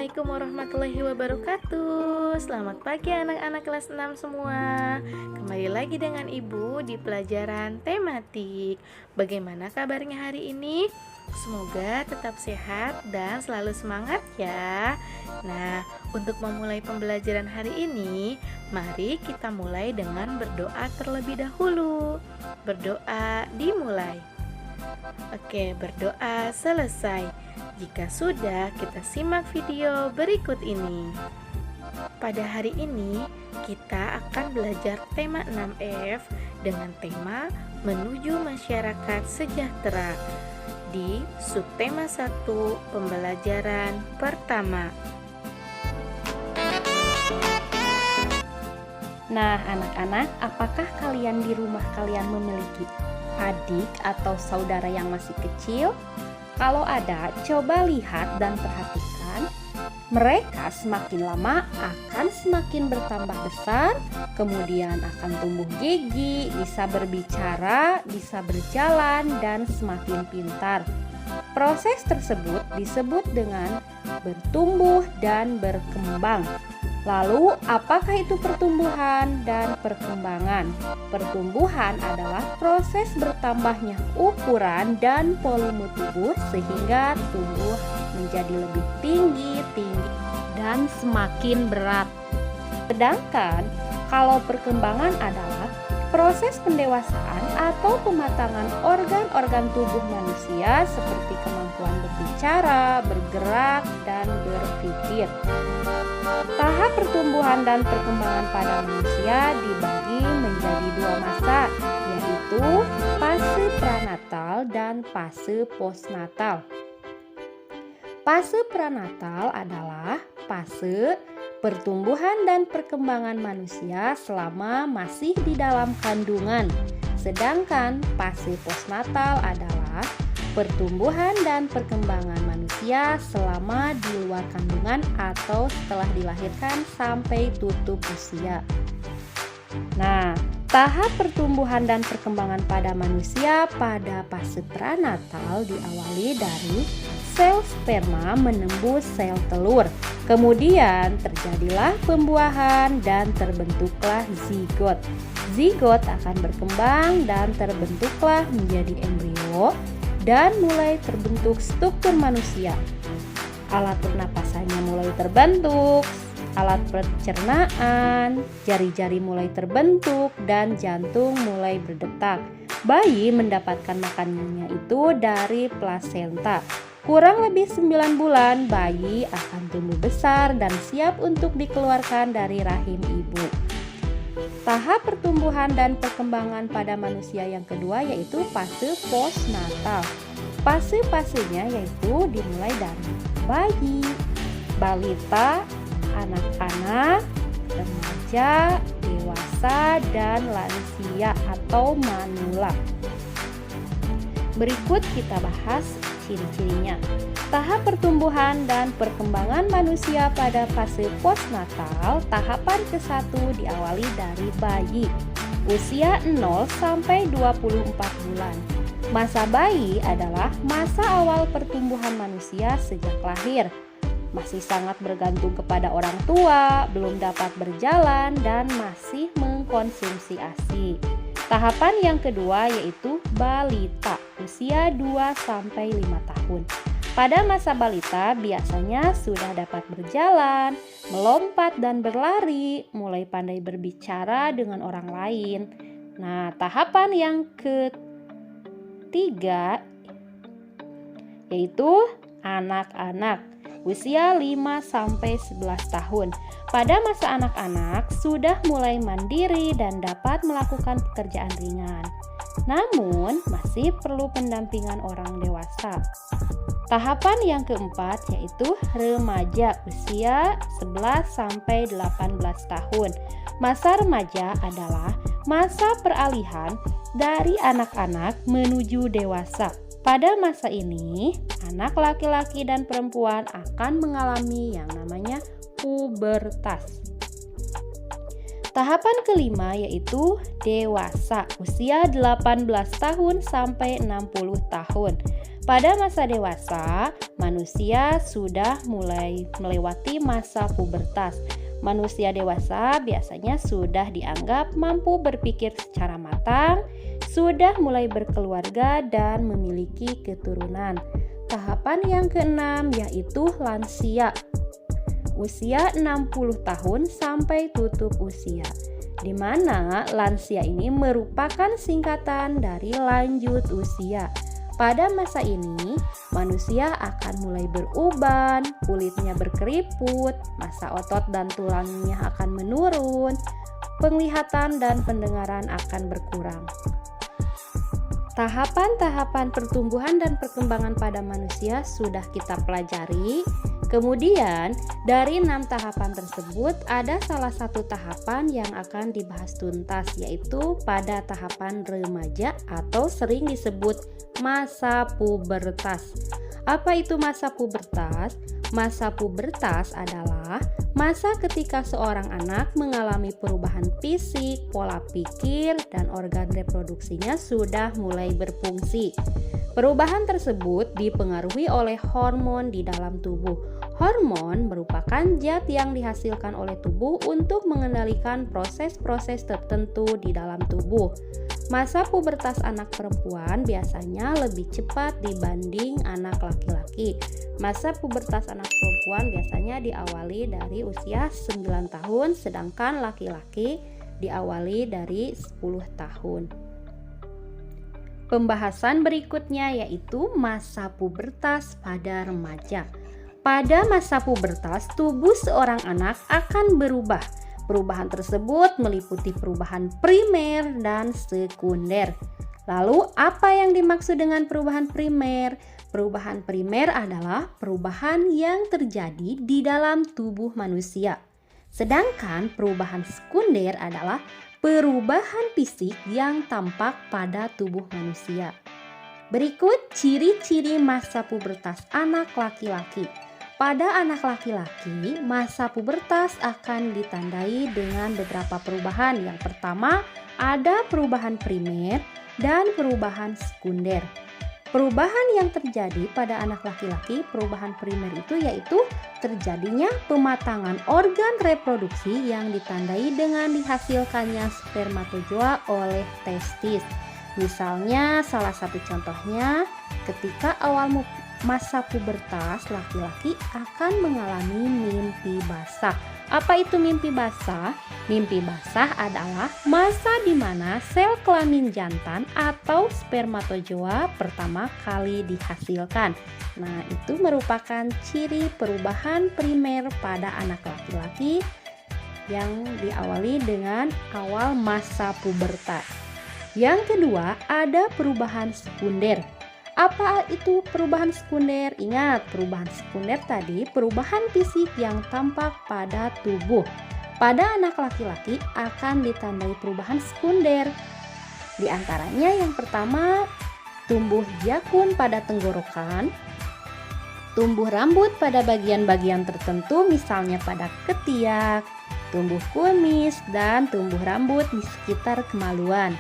Assalamualaikum warahmatullahi wabarakatuh. Selamat pagi anak-anak kelas 6 semua. Kembali lagi dengan Ibu di pelajaran tematik. Bagaimana kabarnya hari ini? Semoga tetap sehat dan selalu semangat ya. Nah, untuk memulai pembelajaran hari ini, mari kita mulai dengan berdoa terlebih dahulu. Berdoa dimulai. Oke, berdoa selesai. Jika sudah, kita simak video berikut ini. Pada hari ini, kita akan belajar tema 6F dengan tema Menuju Masyarakat Sejahtera di subtema 1 pembelajaran pertama. Nah, anak-anak, apakah kalian di rumah kalian memiliki adik atau saudara yang masih kecil? Kalau ada, coba lihat dan perhatikan. Mereka semakin lama akan semakin bertambah besar, kemudian akan tumbuh gigi, bisa berbicara, bisa berjalan, dan semakin pintar. Proses tersebut disebut dengan bertumbuh dan berkembang. Lalu, apakah itu pertumbuhan dan perkembangan? Pertumbuhan adalah proses bertambahnya ukuran dan volume tubuh sehingga tubuh menjadi lebih tinggi dan semakin berat. Sedangkan kalau perkembangan adalah proses pendewasaan atau pematangan organ-organ tubuh manusia seperti kemampuan berbicara, bergerak, dan berpikir. Tahap pertumbuhan dan perkembangan pada manusia dibagi menjadi dua masa, yaitu fase pranatal dan fase postnatal. Fase pranatal adalah fase pertumbuhan dan perkembangan manusia selama masih di dalam kandungan. Sedangkan fase postnatal adalah pertumbuhan dan perkembangan manusia selama di luar kandungan atau setelah dilahirkan sampai tutup usia. Nah, tahap pertumbuhan dan perkembangan pada manusia pada fase pranatal diawali dari sel sperma menembus sel telur. Kemudian terjadilah pembuahan dan terbentuklah zigot. Zigot akan berkembang dan terbentuklah menjadi embrio dan mulai terbentuk struktur manusia. Alat pernapasannya mulai terbentuk, alat pencernaan, jari-jari mulai terbentuk, dan jantung mulai berdetak. Bayi mendapatkan makanannya itu dari plasenta. Kurang lebih 9 bulan, bayi akan tumbuh besar dan siap untuk dikeluarkan dari rahim ibu. Tahap pertumbuhan dan perkembangan pada manusia yang kedua yaitu fase postnatal. Fase-fasenya yaitu dimulai dari bayi, balita, anak-anak, remaja, dewasa, dan lansia atau manula. Berikut kita bahas ciri-cirinya. Tahap pertumbuhan dan perkembangan manusia pada fase postnatal, tahapan ke-1 diawali dari bayi, usia 0 sampai 24 bulan. Masa bayi adalah masa awal pertumbuhan manusia sejak lahir. Masih sangat bergantung kepada orang tua, belum dapat berjalan, dan masih mengkonsumsi ASI. Tahapan yang kedua yaitu balita, usia 2 sampai 5 tahun. Pada masa balita biasanya sudah dapat berjalan, melompat dan berlari, mulai pandai berbicara dengan orang lain. Nah, tahapan yang ketiga yaitu anak-anak, usia 5 sampai 11 tahun. Pada masa anak-anak sudah mulai mandiri dan dapat melakukan pekerjaan ringan. Namun, masih perlu pendampingan orang dewasa. Tahapan yang keempat yaitu remaja, usia 11 sampai 18 tahun. Masa remaja adalah masa peralihan dari anak-anak menuju dewasa. Pada masa ini, anak laki-laki dan perempuan akan mengalami yang namanya pubertas. Tahapan kelima yaitu dewasa, usia 18 tahun sampai 60 tahun. Pada masa dewasa, manusia sudah mulai melewati masa pubertas. Manusia dewasa biasanya sudah dianggap mampu berpikir secara matang, sudah mulai berkeluarga dan memiliki keturunan. Tahapan yang keenam yaitu lansia. Usia 60 tahun sampai tutup usia, di mana lansia ini merupakan singkatan dari lanjut usia. Pada masa ini, manusia akan mulai beruban, kulitnya berkeriput, massa otot dan tulangnya akan menurun, penglihatan dan pendengaran akan berkurang. Tahapan-tahapan pertumbuhan dan perkembangan pada manusia sudah kita pelajari. Kemudian, dari 6 tahapan tersebut ada salah satu tahapan yang akan dibahas tuntas, yaitu pada tahapan remaja atau sering disebut masa pubertas. Apa itu masa pubertas? Masa pubertas adalah masa ketika seorang anak mengalami perubahan fisik, pola pikir, dan organ reproduksinya sudah mulai berfungsi. Perubahan tersebut dipengaruhi oleh hormon di dalam tubuh. Hormon merupakan zat yang dihasilkan oleh tubuh untuk mengendalikan proses-proses tertentu di dalam tubuh. Masa pubertas anak perempuan biasanya lebih cepat dibanding anak laki-laki. Masa pubertas anak perempuan biasanya diawali dari usia 9 tahun, sedangkan laki-laki diawali dari 10 tahun. Pembahasan berikutnya yaitu masa pubertas pada remaja. Pada masa pubertas, tubuh seorang anak akan berubah. Perubahan tersebut meliputi perubahan primer dan sekunder. Lalu, apa yang dimaksud dengan perubahan primer? Perubahan primer adalah perubahan yang terjadi di dalam tubuh manusia. Sedangkan perubahan sekunder adalah perubahan fisik yang tampak pada tubuh manusia. Berikut ciri-ciri masa pubertas anak laki-laki. Pada anak laki-laki, masa pubertas akan ditandai dengan beberapa perubahan. Yang pertama, ada perubahan primer dan perubahan sekunder. Perubahan yang terjadi pada anak laki-laki, perubahan primer itu yaitu terjadinya pematangan organ reproduksi yang ditandai dengan dihasilkannya spermatozoa oleh testis. Misalnya, salah satu contohnya ketika awal masa pubertas, laki-laki akan mengalami mimpi basah. Apa itu mimpi basah? Mimpi basah adalah masa di mana sel kelamin jantan atau spermatozoa pertama kali dihasilkan. Nah, itu merupakan ciri perubahan primer pada anak laki-laki yang diawali dengan awal masa pubertas. Yang kedua, ada perubahan sekunder. Apa itu perubahan sekunder? Ingat, perubahan sekunder tadi perubahan fisik yang tampak pada tubuh. Pada anak laki-laki akan ditandai perubahan sekunder. Di antaranya yang pertama, tumbuh jakun pada tenggorokan, tumbuh rambut pada bagian-bagian tertentu misalnya pada ketiak, tumbuh kumis, dan tumbuh rambut di sekitar kemaluan.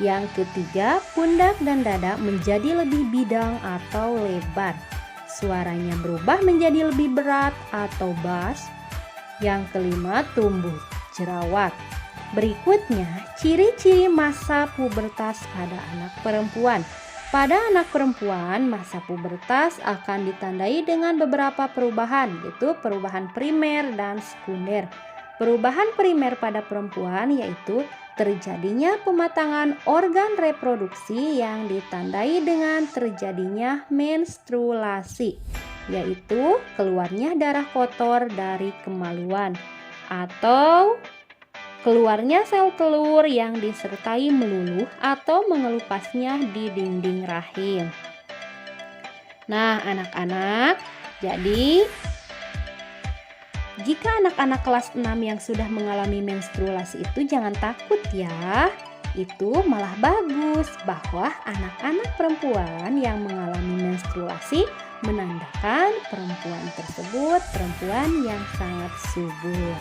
Yang ketiga, pundak dan dada menjadi lebih bidang atau lebar. Suaranya berubah menjadi lebih berat atau bass. Yang kelima, tumbuh jerawat. Berikutnya, ciri-ciri masa pubertas pada anak perempuan. Pada anak perempuan, masa pubertas akan ditandai dengan beberapa perubahan, yaitu perubahan primer dan sekunder. Perubahan primer pada perempuan yaitu terjadinya pematangan organ reproduksi yang ditandai dengan terjadinya menstruasi, yaitu keluarnya darah kotor dari kemaluan atau keluarnya sel telur yang disertai meluluh atau mengelupasnya di dinding rahim. Nah, anak-anak, jadi jika anak-anak kelas 6 yang sudah mengalami menstruasi itu jangan takut ya. Itu malah bagus bahwa anak-anak perempuan yang mengalami menstruasi menandakan perempuan tersebut perempuan yang sangat subur.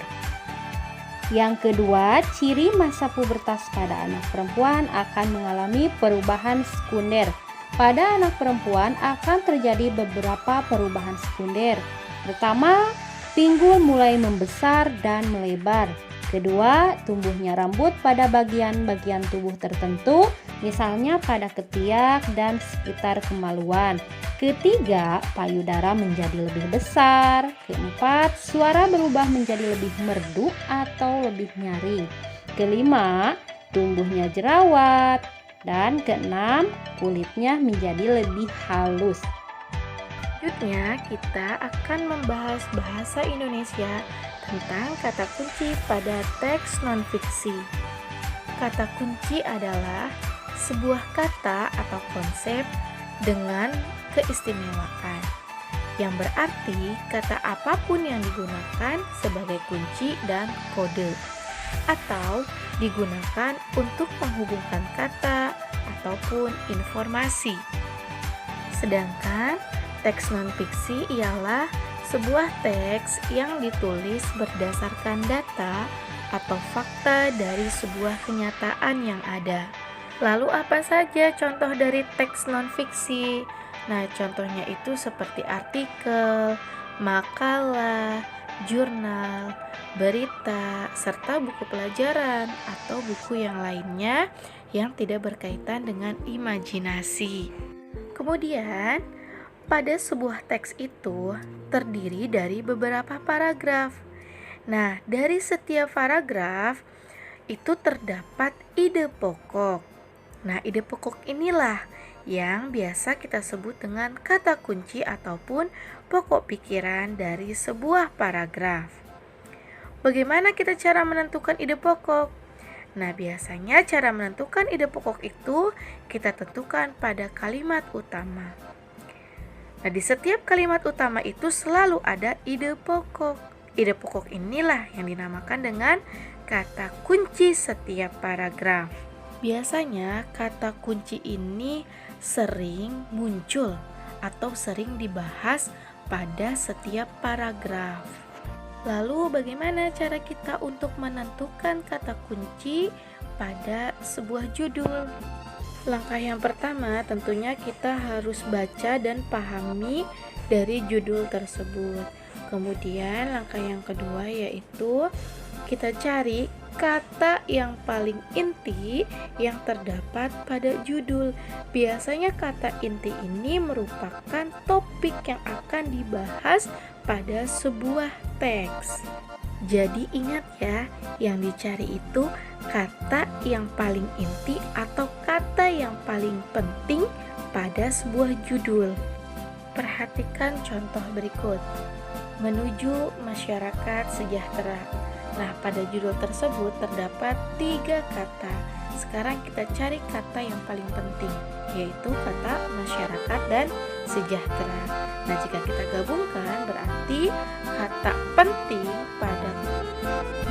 Yang kedua, ciri masa pubertas pada anak perempuan akan mengalami perubahan sekunder. Pada anak perempuan akan terjadi beberapa perubahan sekunder. Pertama, pinggul mulai membesar dan melebar. Kedua, tumbuhnya rambut pada bagian-bagian tubuh tertentu, misalnya pada ketiak dan sekitar kemaluan. Ketiga, payudara menjadi lebih besar. Keempat, suara berubah menjadi lebih merdu atau lebih nyaring. Kelima, tumbuhnya jerawat. Dan keenam, kulitnya menjadi lebih halus. Selanjutnya, kita akan membahas bahasa Indonesia tentang kata kunci pada teks non-fiksi. Kata kunci adalah sebuah kata atau konsep dengan keistimewaan, yang berarti kata apapun yang digunakan sebagai kunci dan kode, atau digunakan untuk menghubungkan kata ataupun informasi. Sedangkan teks non-fiksi ialah sebuah teks yang ditulis berdasarkan data atau fakta dari sebuah kenyataan yang ada. Lalu apa saja contoh dari teks non-fiksi? Nah, contohnya itu seperti artikel, makalah, jurnal, berita, serta buku pelajaran atau buku yang lainnya yang tidak berkaitan dengan imajinasi. Kemudian, pada sebuah teks itu terdiri dari beberapa paragraf. Nah, dari setiap paragraf itu terdapat ide pokok. Nah, ide pokok inilah yang biasa kita sebut dengan kata kunci ataupun pokok pikiran dari sebuah paragraf. Bagaimana kita cara menentukan ide pokok? Nah, biasanya cara menentukan ide pokok itu kita tentukan pada kalimat utama. Nah, di setiap kalimat utama itu selalu ada ide pokok. Ide pokok inilah yang dinamakan dengan kata kunci setiap paragraf. Biasanya kata kunci ini sering muncul atau sering dibahas pada setiap paragraf. Lalu bagaimana cara kita untuk menentukan kata kunci pada sebuah judul? Langkah yang pertama tentunya kita harus baca dan pahami dari judul tersebut. Kemudian langkah yang kedua yaitu kita cari kata yang paling inti yang terdapat pada judul. Biasanya kata inti ini merupakan topik yang akan dibahas pada sebuah teks. Jadi ingat ya, yang dicari itu kata yang paling inti atau kata yang paling penting pada sebuah judul. Perhatikan contoh berikut. Menuju masyarakat sejahtera. Nah, pada judul tersebut terdapat 3 kata. Sekarang kita cari kata yang paling penting, yaitu kata masyarakat dan sejahtera. Nah, jika kita gabungkan berarti kata penting pada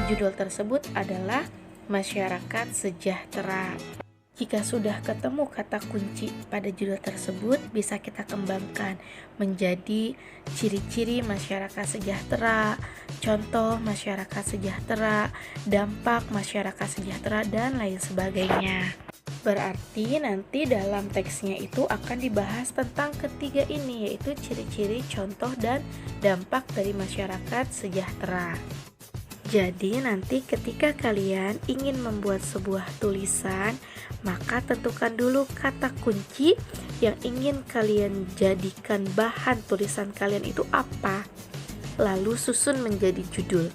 judul tersebut adalah masyarakat sejahtera. Jika sudah ketemu kata kunci pada judul tersebut, bisa kita kembangkan menjadi ciri-ciri masyarakat sejahtera, contoh masyarakat sejahtera, dampak masyarakat sejahtera, dan lain sebagainya. Berarti nanti dalam teksnya itu akan dibahas tentang ketiga ini, yaitu ciri-ciri, contoh, dan dampak dari masyarakat sejahtera. Jadi nanti ketika kalian ingin membuat sebuah tulisan, maka tentukan dulu kata kunci yang ingin kalian jadikan bahan tulisan kalian itu apa. Lalu susun menjadi judul.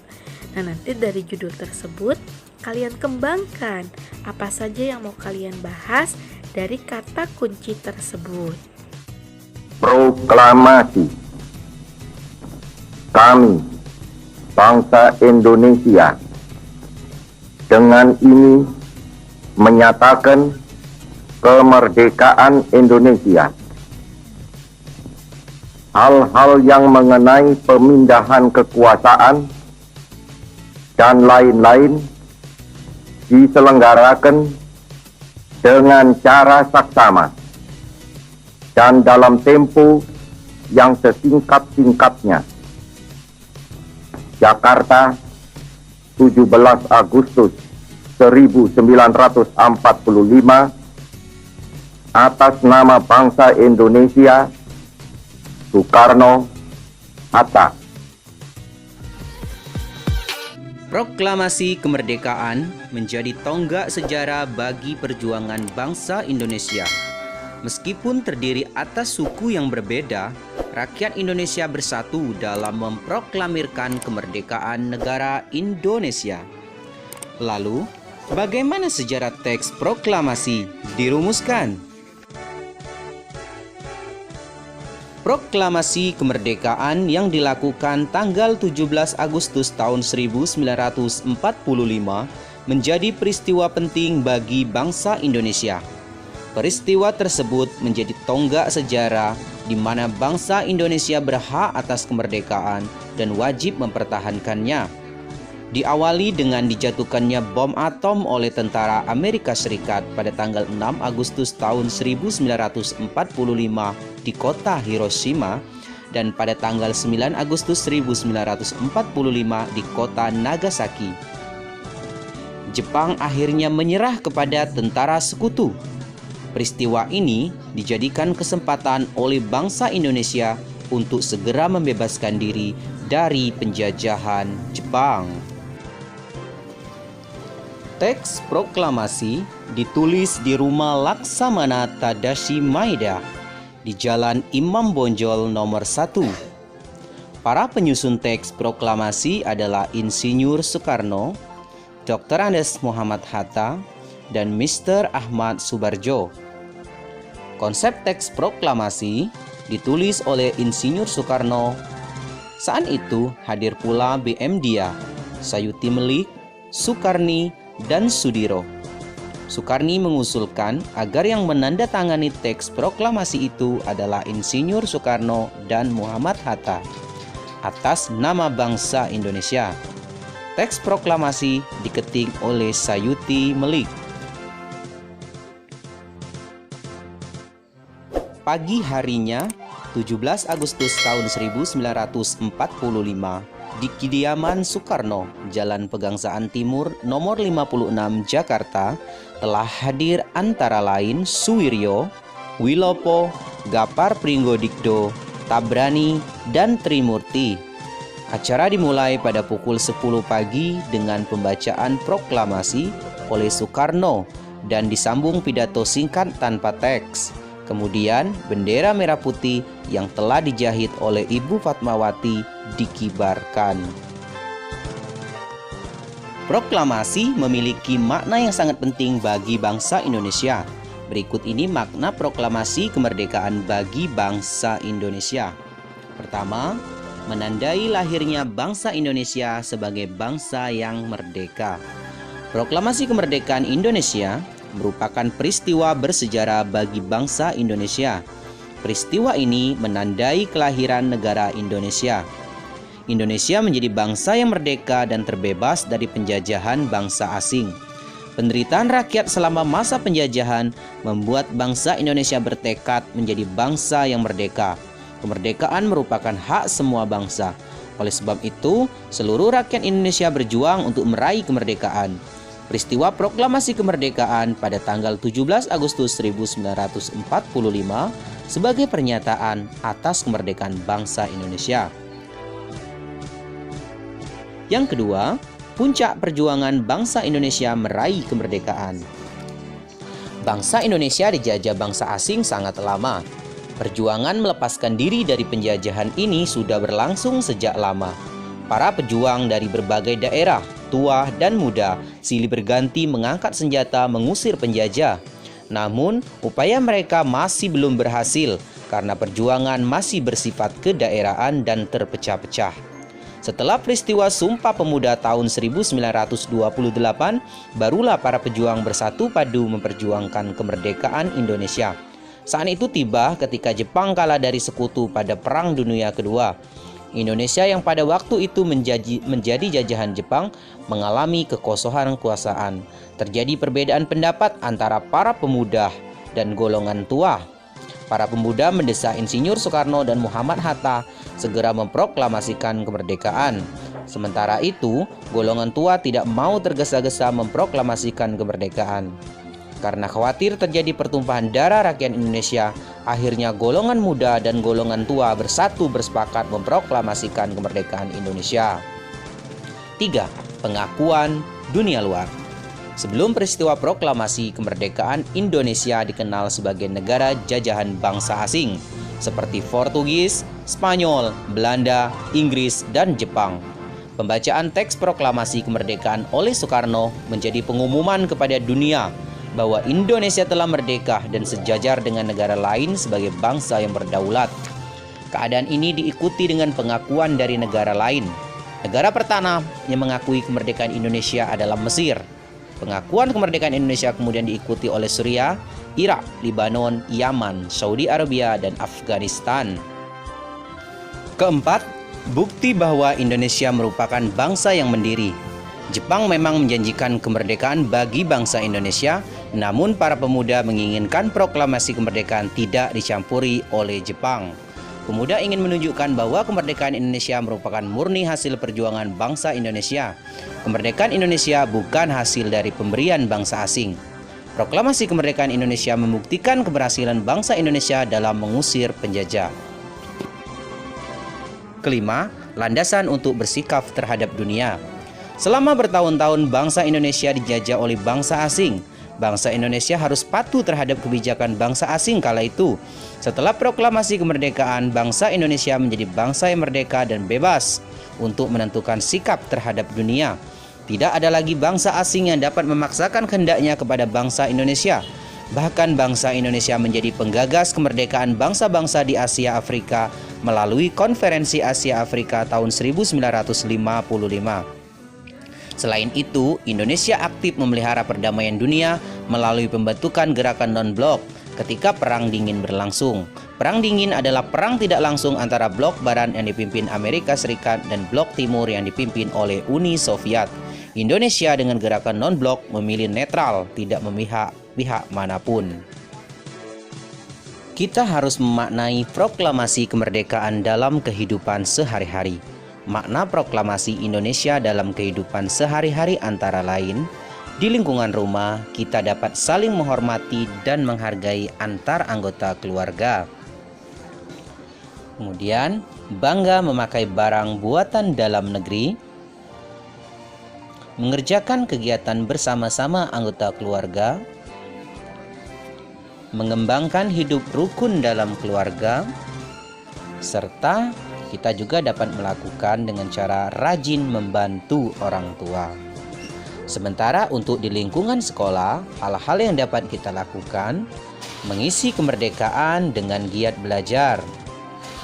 Nah, nanti dari judul tersebut kalian kembangkan apa saja yang mau kalian bahas dari kata kunci tersebut. Proklamasi. Kami bangsa Indonesia dengan ini menyatakan kemerdekaan Indonesia. Hal-hal yang mengenai pemindahan kekuasaan dan lain-lain diselenggarakan dengan cara saksama dan dalam tempo yang sesingkat-singkatnya. Jakarta, 17 Agustus 1945, atas nama bangsa Indonesia, Soekarno-Hatta. Proklamasi kemerdekaan menjadi tonggak sejarah bagi perjuangan bangsa Indonesia. Meskipun terdiri atas suku yang berbeda, rakyat Indonesia bersatu dalam memproklamirkan kemerdekaan negara Indonesia. Lalu, bagaimana sejarah teks proklamasi dirumuskan? Proklamasi kemerdekaan yang dilakukan tanggal 17 Agustus tahun 1945 menjadi peristiwa penting bagi bangsa Indonesia. Peristiwa tersebut menjadi tonggak sejarah di mana bangsa Indonesia berhak atas kemerdekaan dan wajib mempertahankannya. Diawali dengan dijatuhkannya bom atom oleh tentara Amerika Serikat pada tanggal 6 Agustus tahun 1945 di kota Hiroshima dan pada tanggal 9 Agustus 1945 di kota Nagasaki. Jepang akhirnya menyerah kepada tentara sekutu. Peristiwa ini dijadikan kesempatan oleh bangsa Indonesia untuk segera membebaskan diri dari penjajahan Jepang. Teks proklamasi ditulis di rumah Laksamana Tadashi Maeda di Jalan Imam Bonjol nomor 1. Para penyusun teks proklamasi adalah Insinyur Soekarno, Dr. Andes Muhammad Hatta, dan Mr. Ahmad Subarjo. Konsep teks proklamasi ditulis oleh Insinyur Soekarno. Saat itu hadir pula BM Dia, Sayuti Melik, Sukarni, dan Sudiro. Sukarni mengusulkan agar yang menandatangani teks proklamasi itu adalah Insinyur Soekarno dan Muhammad Hatta atas nama bangsa Indonesia. Teks proklamasi diketik oleh Sayuti Melik. Pagi harinya, 17 Agustus tahun 1945, di kediaman Soekarno, Jalan Pegangsaan Timur nomor 56 Jakarta, telah hadir antara lain Suwiryo, Wilopo, Gapar Pringgodikdo, Tabrani, dan Trimurti. Acara dimulai pada pukul 10 pagi dengan pembacaan proklamasi oleh Soekarno dan disambung pidato singkat tanpa teks. Kemudian bendera merah putih yang telah dijahit oleh Ibu Fatmawati dikibarkan. Proklamasi memiliki makna yang sangat penting bagi bangsa Indonesia. Berikut ini makna proklamasi kemerdekaan bagi bangsa Indonesia. Pertama, menandai lahirnya bangsa Indonesia sebagai bangsa yang merdeka. Proklamasi kemerdekaan Indonesia merupakan peristiwa bersejarah bagi bangsa Indonesia. Peristiwa ini menandai kelahiran negara Indonesia. Indonesia menjadi bangsa yang merdeka dan terbebas dari penjajahan bangsa asing. Penderitaan rakyat selama masa penjajahan membuat bangsa Indonesia bertekad menjadi bangsa yang merdeka. Kemerdekaan merupakan hak semua bangsa. Oleh sebab itu, seluruh rakyat Indonesia berjuang untuk meraih kemerdekaan. Peristiwa proklamasi kemerdekaan pada tanggal 17 Agustus 1945 sebagai pernyataan atas kemerdekaan bangsa Indonesia. Yang kedua, puncak perjuangan bangsa Indonesia meraih kemerdekaan. Bangsa Indonesia dijajah bangsa asing sangat lama. Perjuangan melepaskan diri dari penjajahan ini sudah berlangsung sejak lama. Para pejuang dari berbagai daerah, tua dan muda, silih berganti mengangkat senjata mengusir penjajah. Namun, upaya mereka masih belum berhasil karena perjuangan masih bersifat kedaerahan dan terpecah-pecah. Setelah peristiwa Sumpah Pemuda tahun 1928, barulah para pejuang bersatu padu memperjuangkan kemerdekaan Indonesia. Saat itu tiba ketika Jepang kalah dari sekutu pada Perang Dunia Kedua. Indonesia yang pada waktu itu menjadi jajahan Jepang mengalami kekosongan kekuasaan. Terjadi perbedaan pendapat antara para pemuda dan golongan tua. Para pemuda mendesak Insinyur Soekarno dan Muhammad Hatta segera memproklamasikan kemerdekaan. Sementara itu, golongan tua tidak mau tergesa-gesa memproklamasikan kemerdekaan. Karena khawatir terjadi pertumpahan darah rakyat Indonesia, akhirnya golongan muda dan golongan tua bersatu bersepakat memproklamasikan kemerdekaan Indonesia. 3. Pengakuan dunia luar. Sebelum peristiwa proklamasi kemerdekaan, Indonesia dikenal sebagai negara jajahan bangsa asing seperti Portugis, Spanyol, Belanda, Inggris, dan Jepang. Pembacaan teks proklamasi kemerdekaan oleh Soekarno menjadi pengumuman kepada dunia bahwa Indonesia telah merdeka dan sejajar dengan negara lain sebagai bangsa yang berdaulat. Keadaan ini diikuti dengan pengakuan dari negara lain. Negara pertama yang mengakui kemerdekaan Indonesia adalah Mesir. Pengakuan kemerdekaan Indonesia kemudian diikuti oleh Suriah, Irak, Lebanon, Yaman, Saudi Arabia, dan Afghanistan. Keempat, bukti bahwa Indonesia merupakan bangsa yang mandiri. Jepang memang menjanjikan kemerdekaan bagi bangsa Indonesia, namun para pemuda menginginkan proklamasi kemerdekaan tidak dicampuri oleh Jepang. Pemuda ingin menunjukkan bahwa kemerdekaan Indonesia merupakan murni hasil perjuangan bangsa Indonesia. Kemerdekaan Indonesia bukan hasil dari pemberian bangsa asing. Proklamasi kemerdekaan Indonesia membuktikan keberhasilan bangsa Indonesia dalam mengusir penjajah. Kelima, landasan untuk bersikap terhadap dunia. Selama bertahun-tahun bangsa Indonesia dijajah oleh bangsa asing. Bangsa Indonesia harus patuh terhadap kebijakan bangsa asing kala itu. Setelah proklamasi kemerdekaan, bangsa Indonesia menjadi bangsa yang merdeka dan bebas untuk menentukan sikap terhadap dunia. Tidak ada lagi bangsa asing yang dapat memaksakan kehendaknya kepada bangsa Indonesia. Bahkan bangsa Indonesia menjadi penggagas kemerdekaan bangsa-bangsa di Asia Afrika melalui Konferensi Asia Afrika tahun 1955. Selain itu, Indonesia aktif memelihara perdamaian dunia melalui pembentukan gerakan non-blok ketika Perang Dingin berlangsung. Perang Dingin adalah perang tidak langsung antara blok Barat yang dipimpin Amerika Serikat dan blok Timur yang dipimpin oleh Uni Soviet. Indonesia dengan gerakan non-blok memilih netral, tidak memihak pihak manapun. Kita harus memaknai proklamasi kemerdekaan dalam kehidupan sehari-hari. Makna proklamasi Indonesia dalam kehidupan sehari-hari antara lain, di lingkungan rumah kita dapat saling menghormati dan menghargai antar anggota keluarga. Kemudian, bangga memakai barang buatan dalam negeri, mengerjakan kegiatan bersama-sama anggota keluarga, mengembangkan hidup rukun dalam keluarga, serta kita juga dapat melakukan dengan cara rajin membantu orang tua. Sementara untuk di lingkungan sekolah, hal-hal yang dapat kita lakukan, mengisi kemerdekaan dengan giat belajar,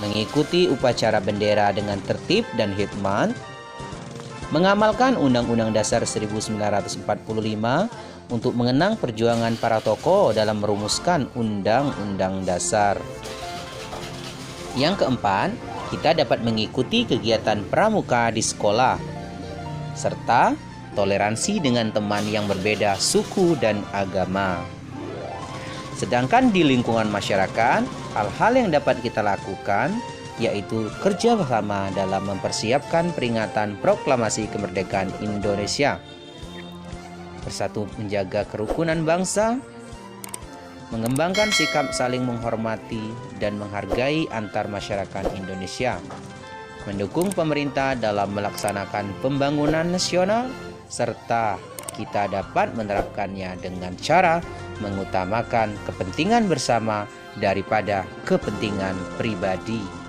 mengikuti upacara bendera dengan tertib dan hikmat, mengamalkan Undang-Undang Dasar 1945 untuk mengenang perjuangan para tokoh dalam merumuskan Undang-Undang Dasar. Yang keempat, kita dapat mengikuti kegiatan pramuka di sekolah, serta toleransi dengan teman yang berbeda suku dan agama. Sedangkan di lingkungan masyarakat, hal-hal yang dapat kita lakukan yaitu kerja bersama dalam mempersiapkan peringatan proklamasi kemerdekaan Indonesia, bersatu menjaga kerukunan bangsa, mengembangkan sikap saling menghormati dan menghargai antar masyarakat Indonesia, mendukung pemerintah dalam melaksanakan pembangunan nasional, serta kita dapat menerapkannya dengan cara mengutamakan kepentingan bersama daripada kepentingan pribadi.